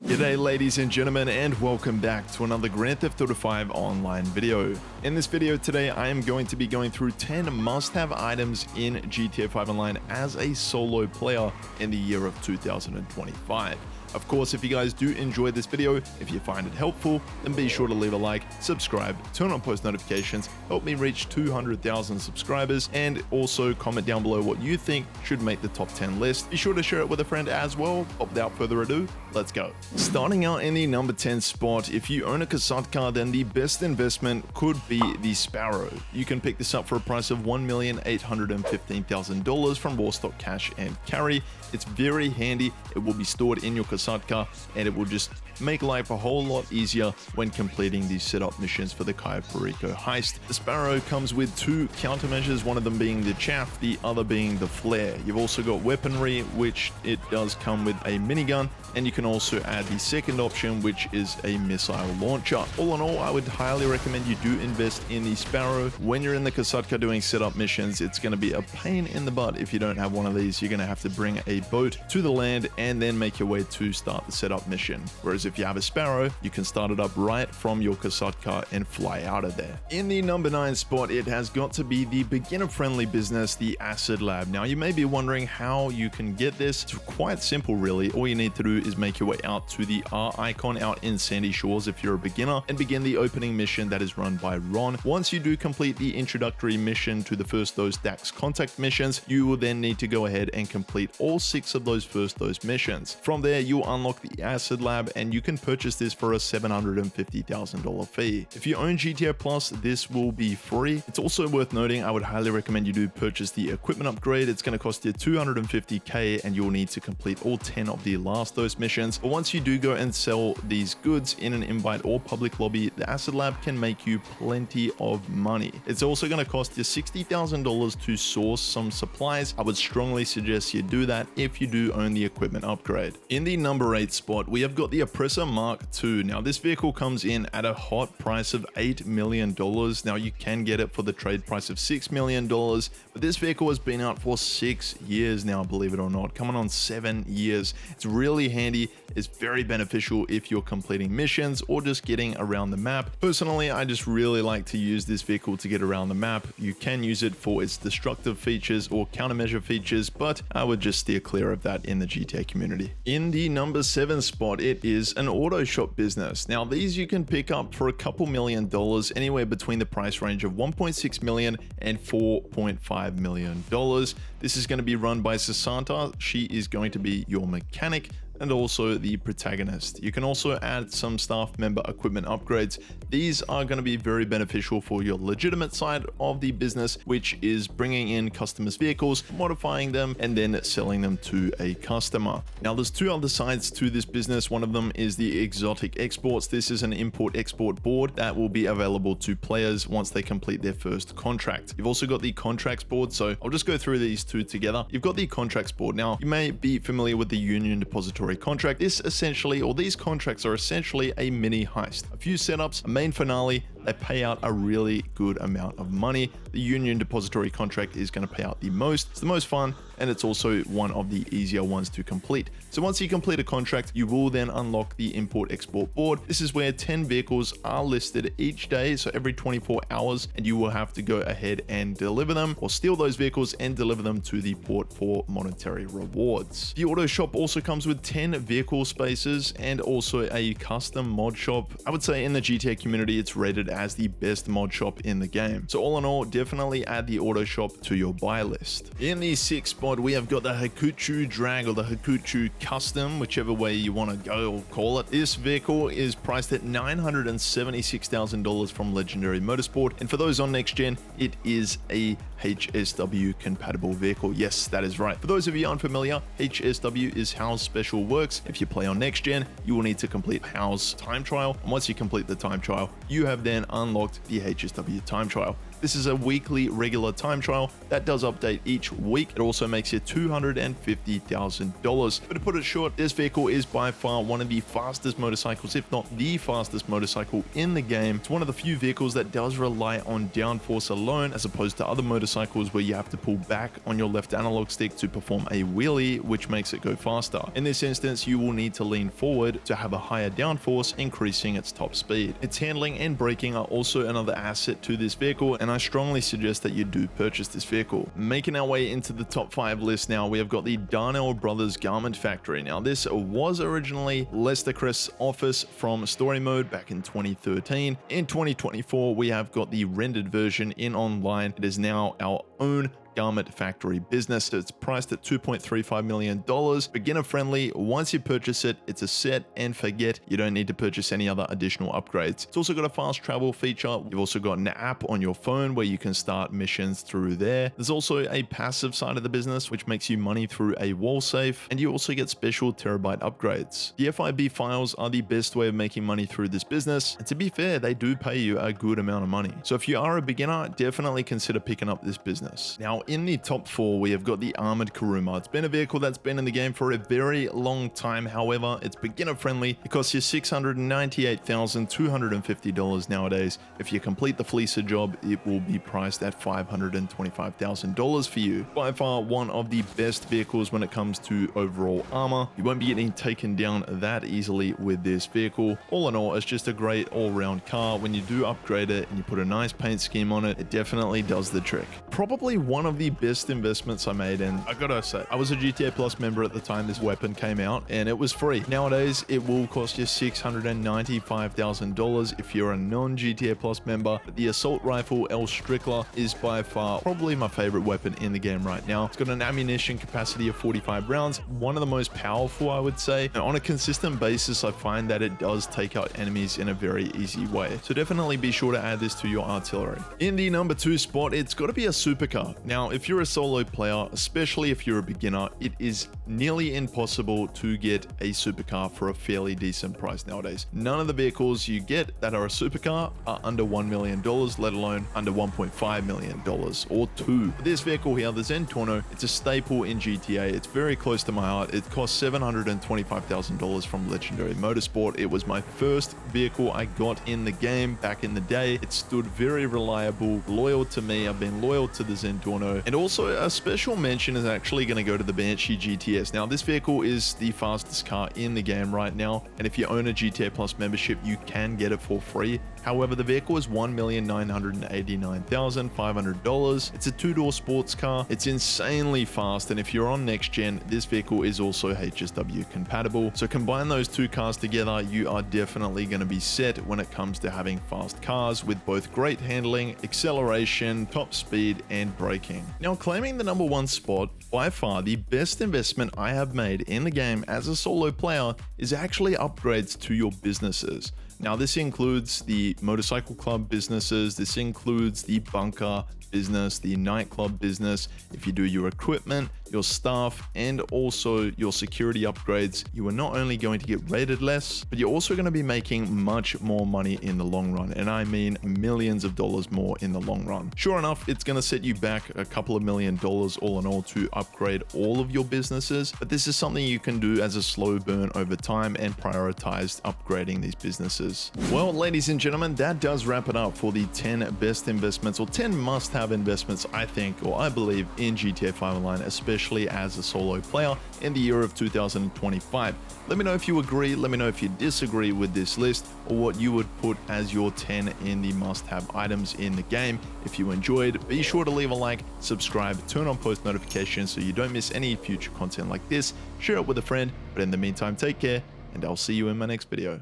G'day ladies and gentlemen, and welcome back to another Grand Theft Auto 5 online video. In this video today, I am going to be going through 10 must-have items in GTA 5 Online as a solo player in the year of 2025. Of course, if you guys do enjoy this video, if you find it helpful, then be sure to leave a like, subscribe, turn on post notifications, help me reach 200,000 subscribers, and also comment down below what you think should make the top 10 list. Be sure to share it with a friend as well. But without further ado, let's go. Starting out in the number 10 spot, if you own a Kasatka, then the best investment could be the Sparrow. You can pick this up for a price of $1,815,000 from raw stock cash and carry. It's very handy. It will be stored in your Kasatka, and it will just make life a whole lot easier when completing these setup missions for the Cayo Perico heist. The Sparrow comes with two countermeasures, one of them being the chaff, the other being the flare. You've also got weaponry, which it does come with a minigun, and you can also add the second option, which is a missile launcher. All in all, I would highly recommend you do invest in the Sparrow. When you're in the Kasatka doing setup missions, it's going to be a pain in the butt if you don't have one of these. You're going to have to bring a boat to the land and then make your way to start the setup mission. Whereas if you have a Sparrow, you can start it up right from your Kasatka and fly out of there. In the number 9 spot, it has got to be the beginner-friendly business, the Acid Lab. Now, you may be wondering how you can get this. It's quite simple, really. All you need to do is make your way out to the R icon out in Sandy Shores if you're a beginner, and begin the opening mission that is run by Ron. Once you do complete the introductory mission to the first those Dax contact missions, you will then need to go ahead and complete all 6 of those first those missions. From there, you'll unlock the Acid Lab, and you can purchase this for a $750,000 fee. If you own GTA Plus, this will be free. It's also worth noting, I would highly recommend you do purchase the equipment upgrade. It's going to cost you $250K, and you'll need to complete all 10 of the last dose missions. But once you do go and sell these goods in an invite or public lobby, the Acid Lab can make you plenty of money. It's also going to cost you $60,000 to source some supplies. I would strongly suggest you do that if you do own the equipment upgrade. In the number 8 spot, we have got the Oppressor Mark II. Now, this vehicle comes in at a hot price of $8 million. Now, you can get it for the trade price of $6 million, but this vehicle has been out for 6 years now, believe it or not, coming on 7 years. It's really handy. It's very beneficial if you're completing missions or just getting around the map. Personally, I just really like to use this vehicle to get around the map. You can use it for its destructive features or countermeasure features, but I would just steer clear of that in the GTA community. In the number 7 spot, it is an auto shop business. Now, these you can pick up for a couple $1,000,000, anywhere between the price range of $1.6 million and $4.5 million. This is going to be run by Sasanta. She is going to be your mechanic and also the protagonist. You can also add some staff member equipment upgrades. These are going to be very beneficial for your legitimate side of the business, which is bringing in customers' vehicles, modifying them, and then selling them to a customer. Now, there's 2 other sides to this business. One of them is the exotic exports. This is an import-export board that will be available to players once they complete their first contract. You've also got the contracts board, so I'll just go through these 2 together. You've got the contracts board. Now, you may be familiar with the Union Depository contract. These contracts are essentially a mini heist. A few setups, a main finale. They pay out a really good amount of money. The Union Depository contract is going to pay out the most. It's the most fun, and it's also one of the easier ones to complete. So once you complete a contract, you will then unlock the import-export board. This is where 10 vehicles are listed each day, so every 24 hours, and you will have to go ahead and deliver them or steal those vehicles and deliver them to the port for monetary rewards. The auto shop also comes with 10 vehicle spaces and also a custom mod shop. I would say in the GTA community, it's rated as the best mod shop in the game. So all in all, definitely add the auto shop to your buy list. In the 6th spot, we have got the Hakuchu Drag or the Hakuchu Custom, whichever way you want to go or call it. This vehicle is priced at $976,000 from Legendary Motorsport, and for those on next gen, it is a HSW compatible vehicle. Yes, that is right. For those of you unfamiliar, HSW is how Special works. If you play on next gen, you will need to complete HAL's time trial, and once you complete the time trial, you have then unlocked the HSW time trial. This is a weekly regular time trial that does update each week. It also makes it $250,000. But to put it short, this vehicle is by far one of the fastest motorcycles, if not the fastest motorcycle in the game. It's one of the few vehicles that does rely on downforce alone, as opposed to other motorcycles where you have to pull back on your left analog stick to perform a wheelie, which makes it go faster. In this instance, you will need to lean forward to have a higher downforce, increasing its top speed. Its handling and braking are also another asset to this vehicle, and I strongly suggest that you do purchase this vehicle. Making our way into the top 5 list now, we have got the Darnell Brothers Garment Factory. Now, this was originally Lester Crest's office from story mode back in 2013. In 2024, we have got the rendered version in online. It is now our own garment factory business. It's priced at $2.35 million. Beginner friendly. Once you purchase it, it's a set and forget. You don't need to purchase any other additional upgrades. It's also got a fast travel feature. You've also got an app on your phone where you can start missions through there. There's also a passive side of the business, which makes you money through a wall safe, and you also get special terabyte upgrades. The FIB files are the best way of making money through this business, and to be fair, they do pay you a good amount of money. So if you are a beginner, definitely consider picking up this business. Now, in the top 4, we have got the Armored Kuruma. It's been a vehicle that's been in the game for a very long time. However, it's beginner friendly. It costs you $698,250 nowadays. If you complete the Fleecer job, it will be priced at $525,000 for you. By far, one of the best vehicles when it comes to overall armor. You won't be getting taken down that easily with this vehicle. All in all, it's just a great all-round car. When you do upgrade it and you put a nice paint scheme on it, it definitely does the trick. Probably one of the best investments I made, and I gotta say, I was a GTA Plus member at the time this weapon came out, and it was free. Nowadays, it will cost you $695,000 if you're a non-GTA Plus member. But the assault rifle El Strickler is by far probably my favorite weapon in the game right now. It's got an ammunition capacity of 45 rounds, one of the most powerful, I would say. And on a consistent basis, I find that it does take out enemies in a very easy way. So definitely be sure to add this to your artillery. In the number 2 spot, it's got to be a supercar. Now, if you're a solo player, especially if you're a beginner, it is nearly impossible to get a supercar for a fairly decent price nowadays. None of the vehicles you get that are a supercar are under $1 million, let alone under $1.5 million or 2. This vehicle here, the Zentorno, it's a staple in GTA. It's very close to my heart. It cost $725,000 from Legendary Motorsport. It was my first vehicle I got in the game back in the day. It stood very reliable, loyal to me. I've been loyal to the Zentorno. And also a special mention is actually going to go to the Banshee GTS. Now, this vehicle is the fastest car in the game right now, and if you own a GTA Plus membership, you can get it for free. However, the vehicle is $1,989,500. It's a 2-door sports car. It's insanely fast, and if you're on next gen, this vehicle is also HSW compatible. So combine those two cars together, you are definitely going to be set when it comes to having fast cars with both great handling, acceleration, top speed, and braking. Now, claiming the number 1 spot, by far the best investment I have made in the game as a solo player is actually upgrades to your businesses. Now, this includes the motorcycle club businesses, this includes the bunker business, the nightclub business. If you do your equipment, your staff, and also your security upgrades, you are not only going to get rated less, but you're also going to be making much more money in the long run. And I mean millions of dollars more in the long run. Sure enough, it's going to set you back a couple of $1 million all in all to upgrade all of your businesses. But this is something you can do as a slow burn over time and prioritize upgrading these businesses. Well, ladies and gentlemen, that does wrap it up for the 10 best investments or 10 must-have investments, I think, or I believe, in GTA 5 Online, especially as a solo player in the year of 2025. Let me know if you agree, let me know if you disagree with this list, or what you would put as your 10 in the must-have items in the game. If you enjoyed, be sure to leave a like, subscribe, turn on post notifications so you don't miss any future content like this, share it with a friend, but in the meantime, take care, and I'll see you in my next video.